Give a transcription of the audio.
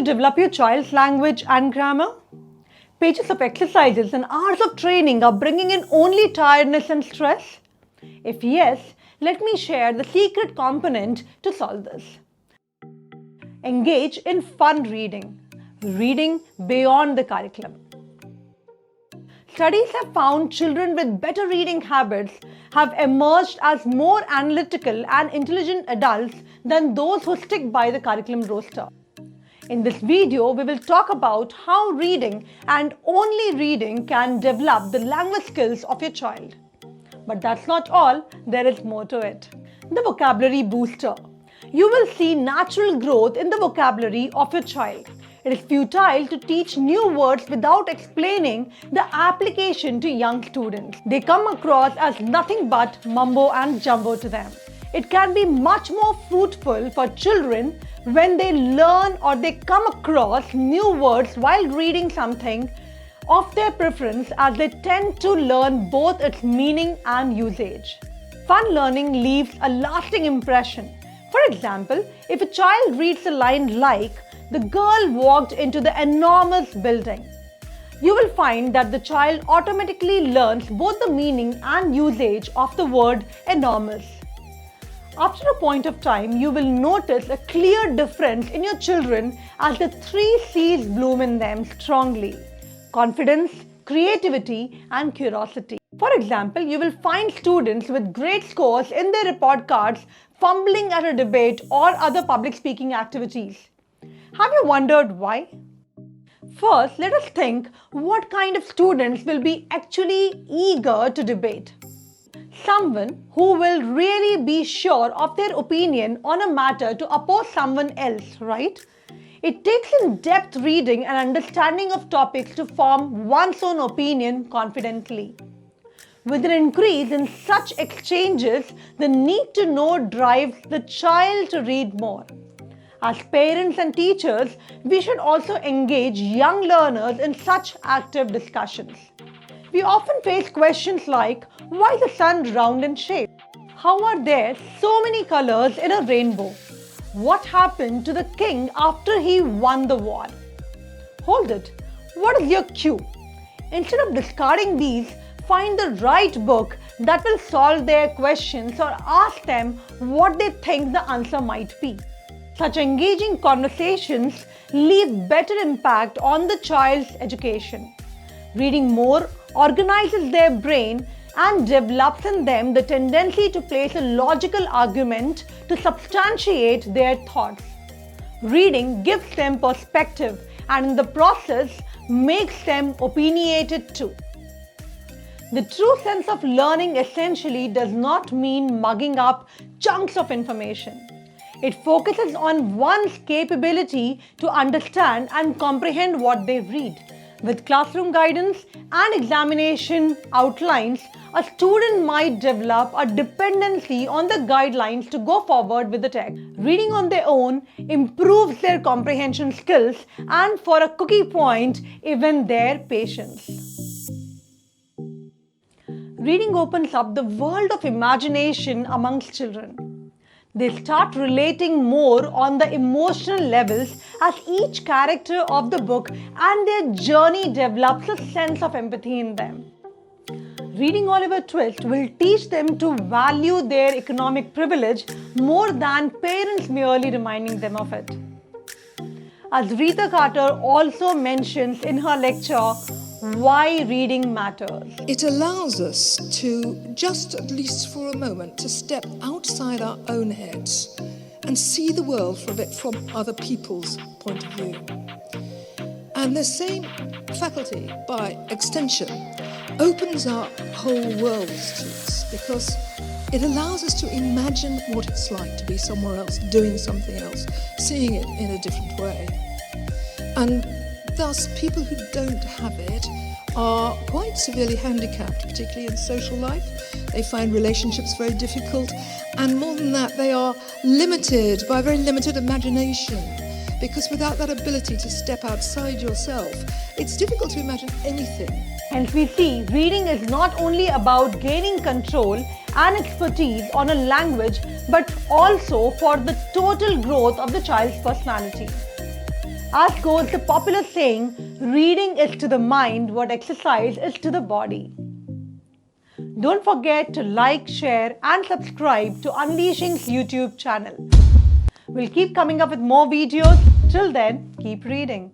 develop your child's language and grammar? Pages of exercises and hours of training are bringing in only tiredness and stress? If yes, let me share the secret component to solve this. Engage in fun reading. Reading beyond the curriculum. Studies have found children with better reading habits have emerged as more analytical and intelligent adults than those who stick by the curriculum roster. In this video, we will talk about how reading and only reading can develop the language skills of your child. But that's not all, there is more to it. The vocabulary booster. You will see natural growth in the vocabulary of your child. It is futile to teach new words without explaining the application to young students. They come across as nothing but mumbo and jumbo to them. It can be much more fruitful for children when they learn or they come across new words while reading something of their preference, as they tend to learn both its meaning and usage. Fun learning leaves a lasting impression. For example, if a child reads a line like, "The girl walked into the enormous building," you will find that the child automatically learns both the meaning and usage of the word enormous. After a point of time, you will notice a clear difference in your children as the 3 C's bloom in them strongly: confidence, creativity, and curiosity. For example, you will find students with great scores in their report cards fumbling at a debate or other public speaking activities. Have you wondered why? First, let us think what kind of students will be actually eager to debate. Someone who will really be sure of their opinion on a matter to oppose someone else, right? It takes in-depth reading and understanding of topics to form one's own opinion confidently. With an increase in such exchanges, the need to know drives the child to read more. As parents and teachers, we should also engage young learners in such active discussions. We often face questions like, why is the sun round in shape? How are there so many colors in a rainbow? What happened to the king after he won the war? Hold it, what is your cue? Instead of discarding these, find the right book that will solve their questions or ask them what they think the answer might be. Such engaging conversations leave better impact on the child's education. Reading more organizes their brain and develops in them the tendency to place a logical argument to substantiate their thoughts. Reading gives them perspective and in the process makes them opinionated too. The true sense of learning essentially does not mean mugging up chunks of information. It focuses on one's capability to understand and comprehend what they read. With classroom guidance and examination outlines, a student might develop a dependency on the guidelines to go forward with the text. Reading on their own improves their comprehension skills and, for a cookie point, even their patience. Reading opens up the world of imagination amongst children. They start relating more on the emotional levels as each character of the book and their journey develops a sense of empathy in them. Reading Oliver Twist will teach them to value their economic privilege more than parents merely reminding them of it. As Rita Carter also mentions in her lecture, Why Reading Matters. It allows us to, just at least for a moment, to step outside our own heads and see the world from other people's point of view. And the same faculty, by extension, opens our whole worlds to us because it allows us to imagine what it's like to be somewhere else, doing something else, seeing it in a different way. And thus, people who don't have it are quite severely handicapped, particularly in social life. They find relationships very difficult, and more than that, they are limited by a very limited imagination, because without that ability to step outside yourself, it's difficult to imagine anything. Hence we see reading is not only about gaining control and expertise on a language, but also for the total growth of the child's personality. As goes the popular saying, reading is to the mind what exercise is to the body. Don't forget to like, share and subscribe to Unleashing's YouTube channel. We'll keep coming up with more videos. Till then, keep reading.